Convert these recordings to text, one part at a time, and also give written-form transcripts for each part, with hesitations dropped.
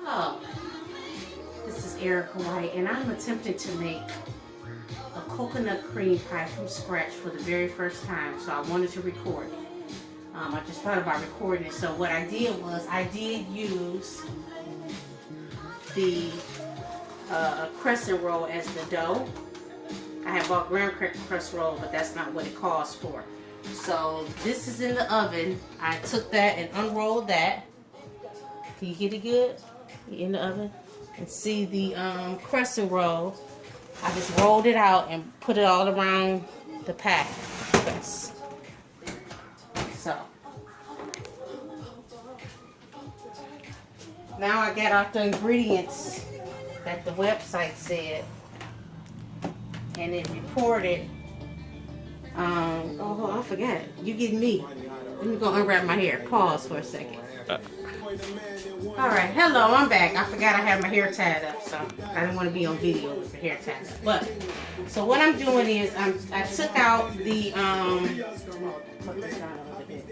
Hello, this is Erica White, and I'm attempting to make a coconut cream pie from scratch for the very first time, so I wanted to record it. I just thought about recording it, so what I did was I did use the crescent roll as the dough. I had bought graham crust roll, but that's not what it calls for. So this is in the oven. I took that and unrolled that. Can you get it good? In the oven? And see the crescent roll. I just rolled it out and put it all around the pack. So now I got out the ingredients that the website said, and it reported. Oh, I forgot. You get me. Let me go unwrap my hair. Pause for a second. Alright, hello, I'm back. I forgot I had my hair tied up, so I didn't want to be on video with the hair tied up. But, so what I'm doing is, I took out the, put this down a little bit.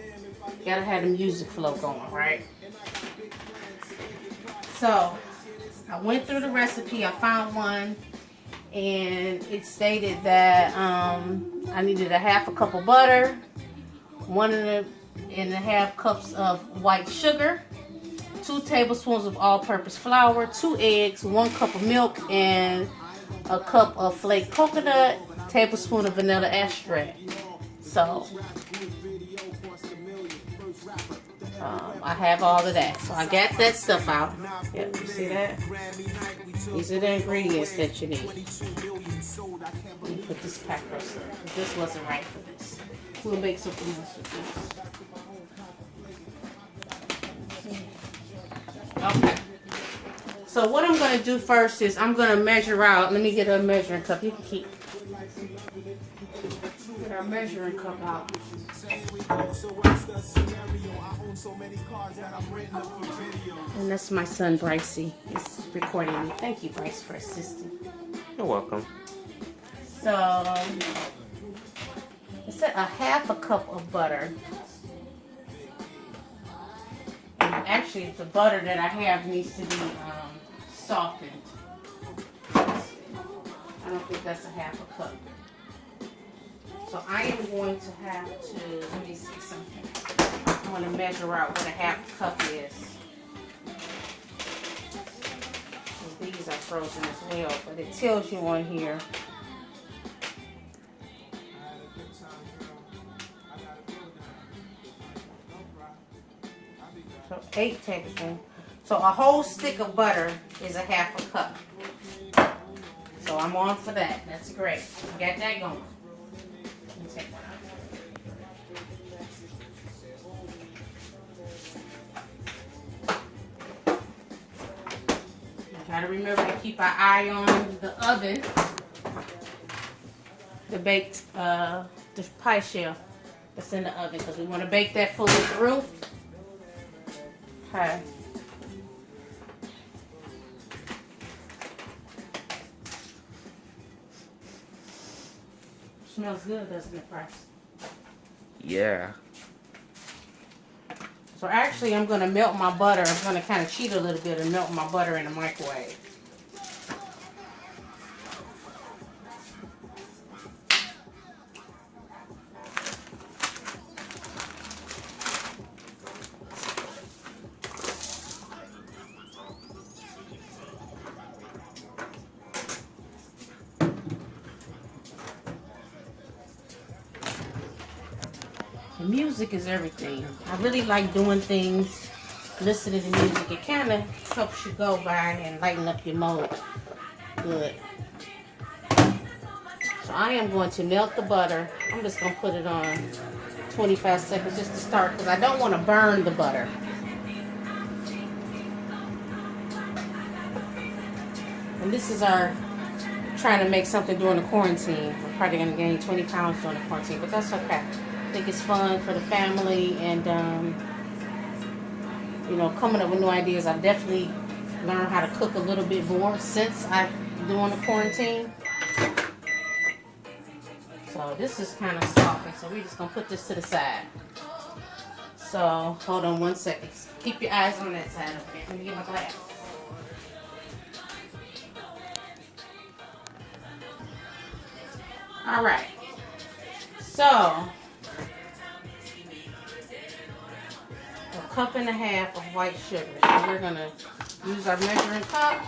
Gotta have the music flow going, right? So, I went through the recipe, I found one, and it stated that I needed a half a cup of butter, 1.5 cups of white sugar, 2 tablespoons of all-purpose flour, 2 eggs, 1 cup of milk, and a cup of flaked coconut, tablespoon of vanilla extract. So I have all of that. So I got that stuff out. Yep, you see that? These are the ingredients that you need. Let me put this pack first. This wasn't right for this. We'll make something else with this. Okay. So what I'm going to do first is I'm going to measure out. Let me get a measuring cup. You can keep. Get our measuring cup out. And that's my son, Brycey. He's recording me. Thank you, Bryce, for assisting. You're welcome. So, it said a half a cup of butter. And actually, the butter that I have needs to be softened. I don't think that's a half a cup. So I am going to have to, let me see something. I'm going to measure out what a half cup is. These are frozen as well, but it tells you on here. So 8 tablespoons. So a whole stick of butter is a half a cup. So I'm on for that. That's great. Got that going. Let me take that out. Try to remember to keep our eye on the oven. The baked, the pie shell that's in the oven, because we want to bake that fully through. Okay. Smells good, doesn't it, Bryce? Yeah. So actually, I'm going to melt my butter. I'm going to kind of cheat a little bit and melt my butter in the microwave. The music is everything. I really like doing things, listening to music. It kind of helps you go by and lighten up your mode. Good. So I am going to melt the butter. I'm just going to put it on 25 seconds just to start, because I don't want to burn the butter. And this is our trying to make something during the quarantine. We're probably going to gain 20 pounds during the quarantine, but that's okay. I think it's fun for the family, and you know, coming up with new ideas. I've definitely learned how to cook a little bit more since I'm doing the quarantine. So this is kind of soft, so we're just gonna put this to the side. So hold on 1 second. Keep your eyes on that side. Okay, let me get my glass. All right. So, a cup and a half of white sugar. So we're going to use our measuring cup.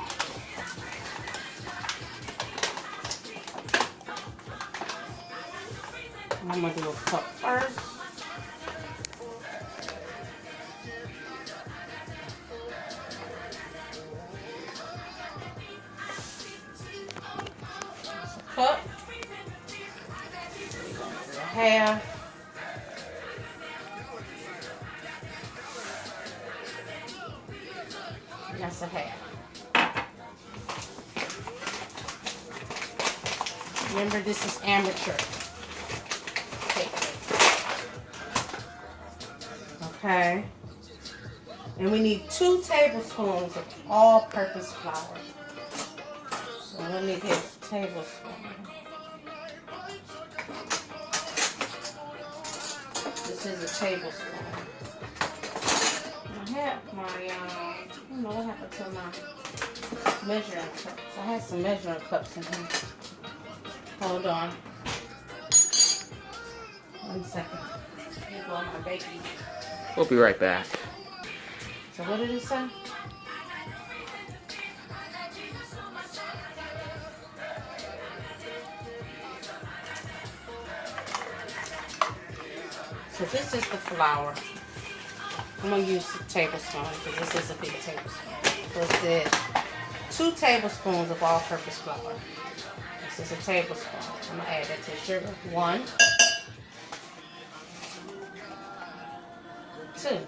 I'm going to do a cup first. That's a cup. Half. That's a half. Remember, this is amateur. Okay. And we need 2 tablespoons of all-purpose flour. So let me get a tablespoon. This is a tablespoon. I have my, I don't know what happened to my measuring cups. I had some measuring cups in here. Hold on. 1 second. Here go my baking. We'll be right back. So what did it say? So this is the flour. I'm going to use a tablespoon because this is a big tablespoon. So it says 2 tablespoons of all-purpose flour. This is a tablespoon. I'm going to add that to the sugar. 1, 2.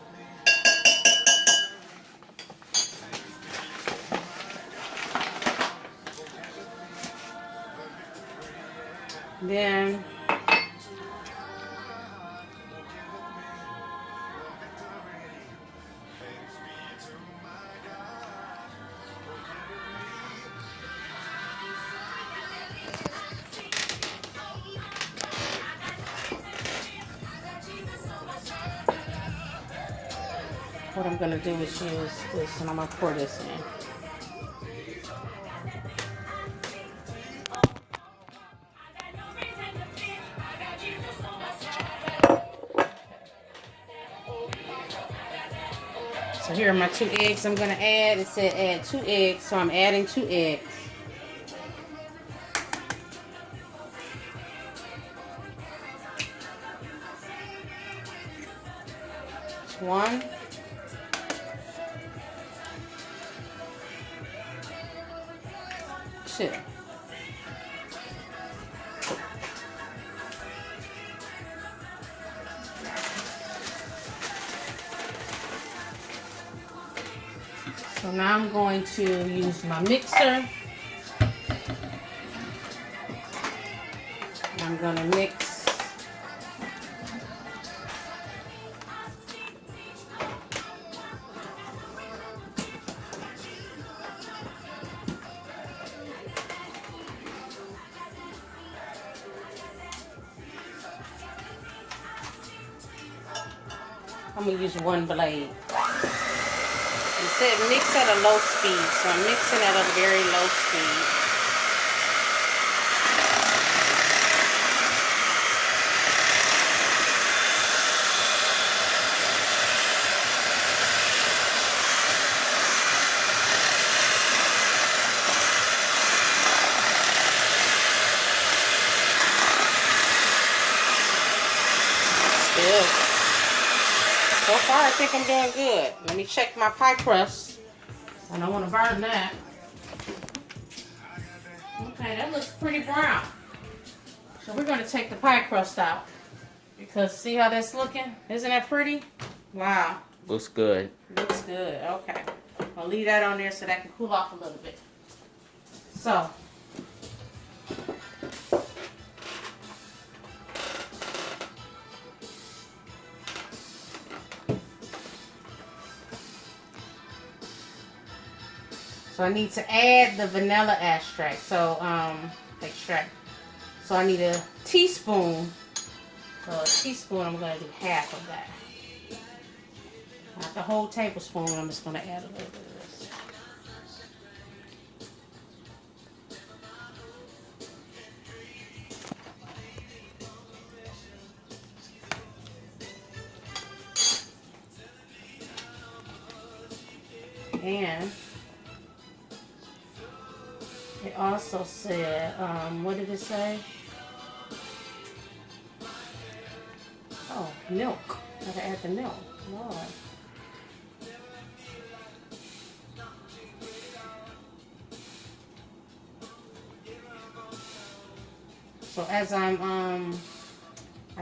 Then what I'm going to do is use this and I'm going to pour this in. So here are my 2 eggs I'm going to add. It said add 2 eggs, so I'm adding 2 eggs. One. 2. So now I'm going to use my mixer. I'm going to mix. I'm going to use 1 blade. It said mix at a low speed, so I'm mixing at a very low speed. Good. So far, I think I'm doing good. Let me check my pie crust. I don't want to burn that. Okay, that looks pretty brown. So we're going to take the pie crust out. Because see how that's looking? Isn't that pretty? Wow. Looks good. Looks good. Okay. I'll leave that on there so that can cool off a little bit. So. So I need to add the vanilla extract. So So I need a teaspoon. So a teaspoon, I'm gonna do half of that. Not the whole tablespoon. I'm just gonna add a little bit of this. And it also said, what did it say? Oh, milk. Gotta add the milk. Lord. So as I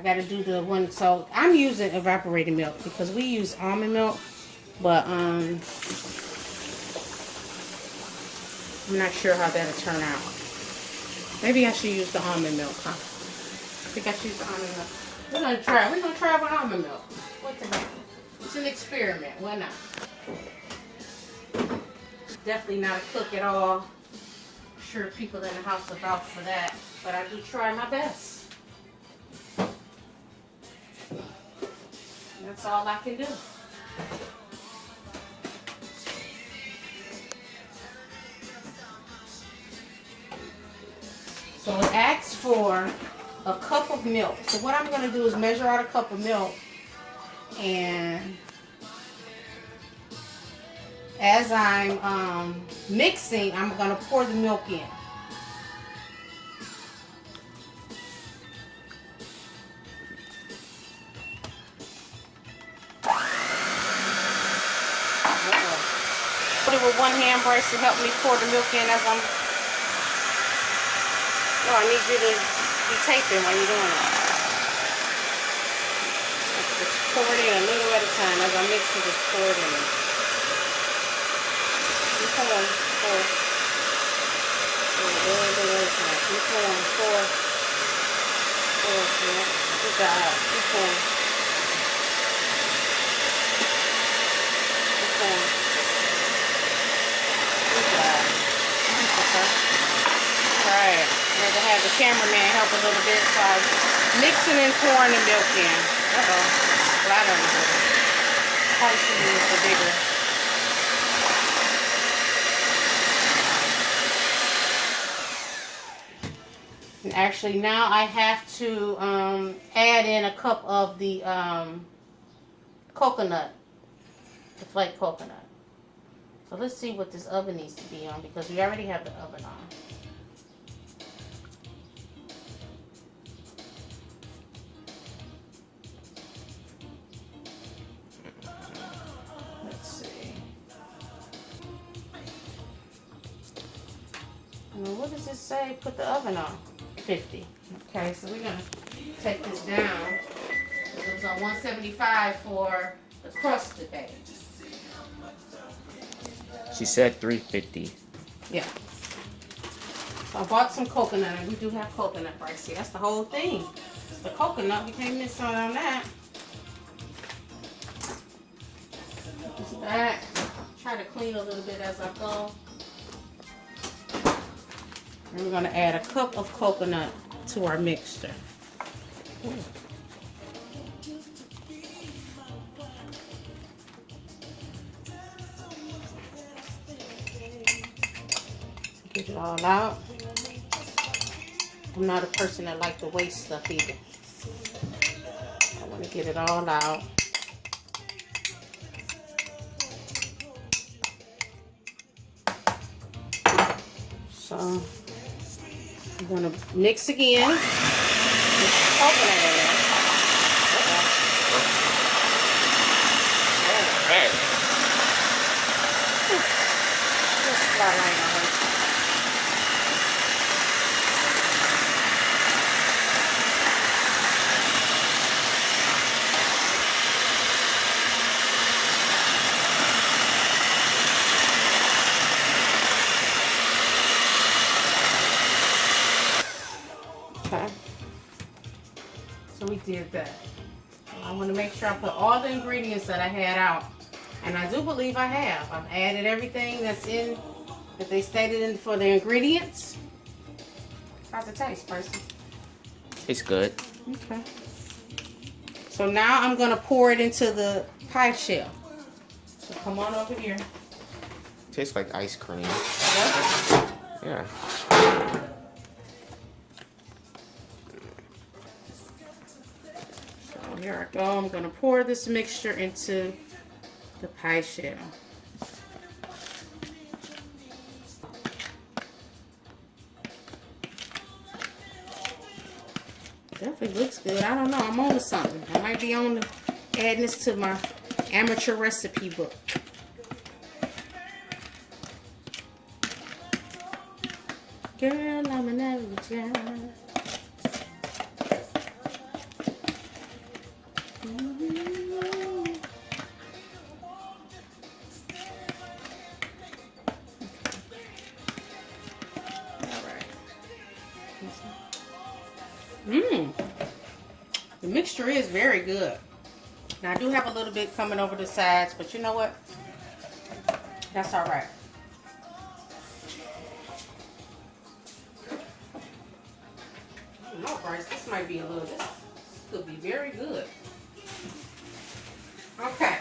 gotta do the one. So I'm using evaporated milk because we use almond milk, but I'm not sure how that'll turn out. Maybe I should use the almond milk, huh? I think I should use the almond milk. We're gonna try with almond milk. What the heck? It's an experiment. Why not? Definitely not a cook at all. I'm sure people in the house are vouch for that, but I do try my best. That's all I can do. So it asks for a cup of milk. So what I'm going to do is measure out a cup of milk, and as I'm mixing, I'm going to pour the milk in. Put it with one hand, Bryce, to help me pour the milk in as I'm... No, I need you to be taping while you're doing it. Just pour it in a little at a time. As I mix it, just pour it in. Keep pouring. Pour. A little at a time. Keep pouring. Pour. Pour. Yeah. Good job. Keep pouring. Keep pouring. Good job. Okay. Right. I had to have the cameraman help a little bit, so I'm mixing and pouring the milk in. Uh-oh. Splatter a little. Probably should use the bigger. And actually, now I have to add in a cup of the coconut, the flake coconut. So let's see what this oven needs to be on, because we already have the oven on. What does it say? Put the oven on 50. Okay, so we're gonna take this down. It was on 175 for the crust today. She said 350. Yeah. So I bought some coconut, and we do have coconut right here. That's the whole thing. It's the coconut. We can't miss out on that. Put this back. Try to clean a little bit as I go. And we're going to add a cup of coconut to our mixture. Get it all out. I'm not a person that likes to waste stuff either. I want to get it all out. So I'm going to mix again. With coconut in there. Hey. Just about right on. Okay. So we did that. I want to make sure I put all the ingredients that I had out. And I do believe I have. I've added everything that's in, that they stated in for the ingredients. How's it taste, person? It's good. Okay. So now I'm going to pour it into the pie shell. So come on over here. Tastes like ice cream. Yeah. So here I go. I'm going to pour this mixture into the pie shell. Definitely looks good. I don't know. I'm on to something. I might be on to adding this to my amateur recipe book. Girl, I'm an average guy. The mixture is very good. Now I do have a little bit coming over the sides, but you know what? That's all right. No, Bryce, this might be a little, this could be very good. Okay.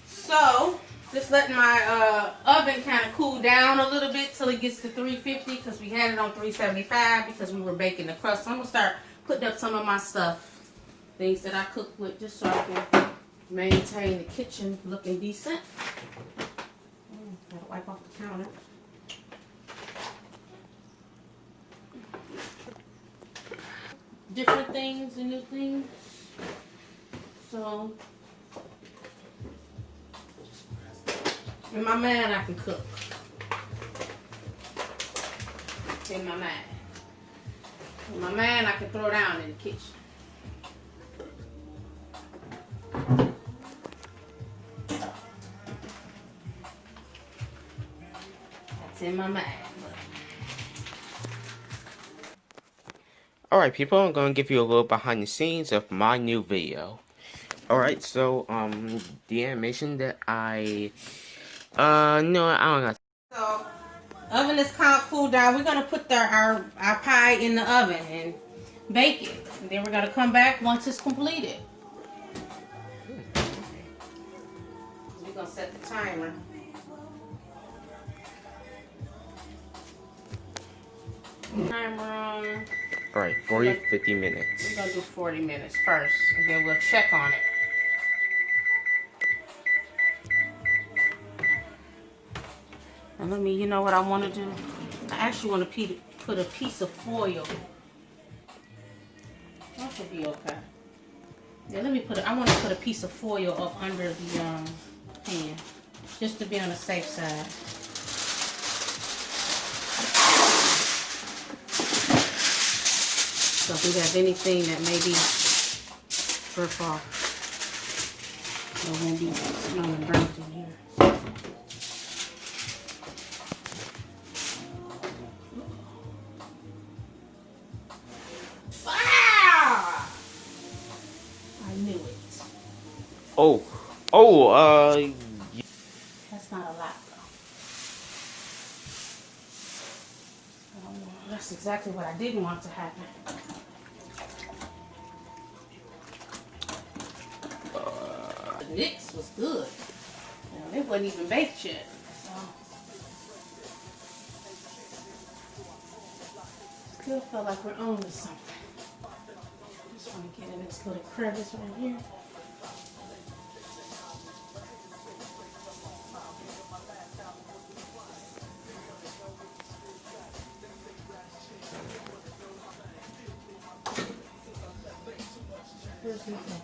So, just letting my oven kind of cool down a little bit till it gets to 350 because we had it on 375 because we were baking the crust. So I'm going to start putting up some of my stuff, things that I cook with, just so I can maintain the kitchen looking decent. Gotta wipe off the counter. Different things and new things. So, in my mind, I can cook. In my mind. In my mind, I can throw down in the kitchen. That's in my mind. Alright people, I'm going to give you a little behind the scenes of my new video. Alright, so, the animation that no, I don't know. So, oven is kind of cooled down. We're going to put our pie in the oven and bake it. And then we're going to come back once it's completed. We're going to set the timer. Timer on. Alright, 50 minutes. We're going to do 40 minutes first, and then we'll check on it. And let me, you know what I want to do? I actually want to put a piece of foil. That should be okay. Yeah, let me I want to put a piece of foil up under the pan, just to be on the safe side. So if we have anything that maybe drip off, it won't be smelling burnt in here. Ah! I knew it. That's not a lot though. That's exactly what I didn't want to happen. The mix was good. It wasn't even baked yet. So. Still feel like we're on to something. Just want to get in this little crevice right here. Here's my thing.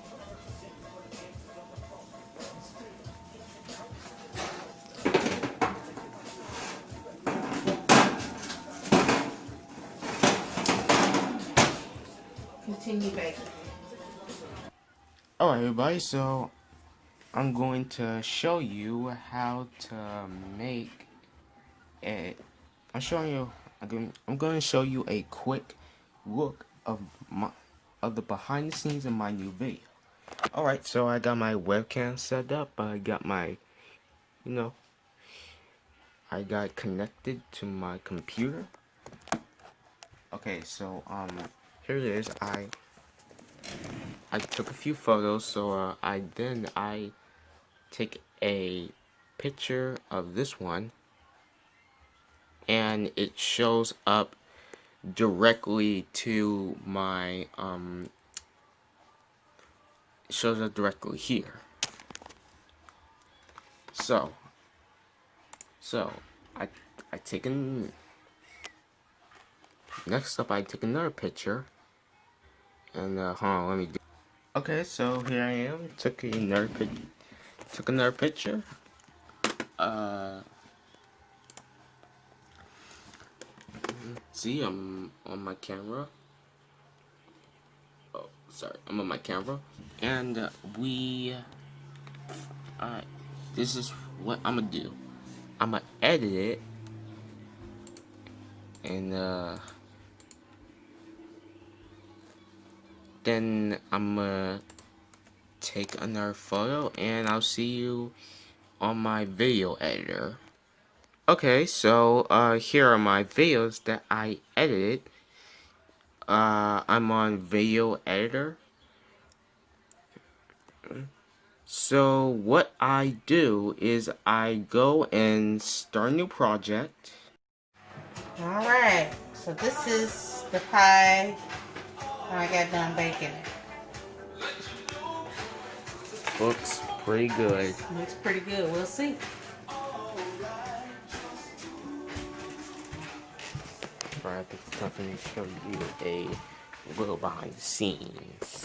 Continue baking. Alright everybody, so I'm going to show you how to make it. I'm going to show you a quick look of the behind the scenes of my new video. Alright, so I got my webcam set up. I got my, I got connected to my computer. Okay, so here it is. I took a few photos, so I take a picture of this one, and it shows up directly to my it shows up directly here. So I taken next up, I took another picture. And hold on, let me do. Okay, so here I am. Took another picture. See, I'm on my camera. Oh, sorry, I'm on my camera, and this is what I'm gonna do. I'm gonna edit it, and then I'm gonna take another photo, and I'll see you on my video editor. Okay, so here are my videos that I edited. I'm on video editor. So what I do is I go and start a new project. Alright, so this is the pie I got done baking. Looks pretty good. Looks pretty good. We'll see. Alright, this is something to show you a little behind the scenes.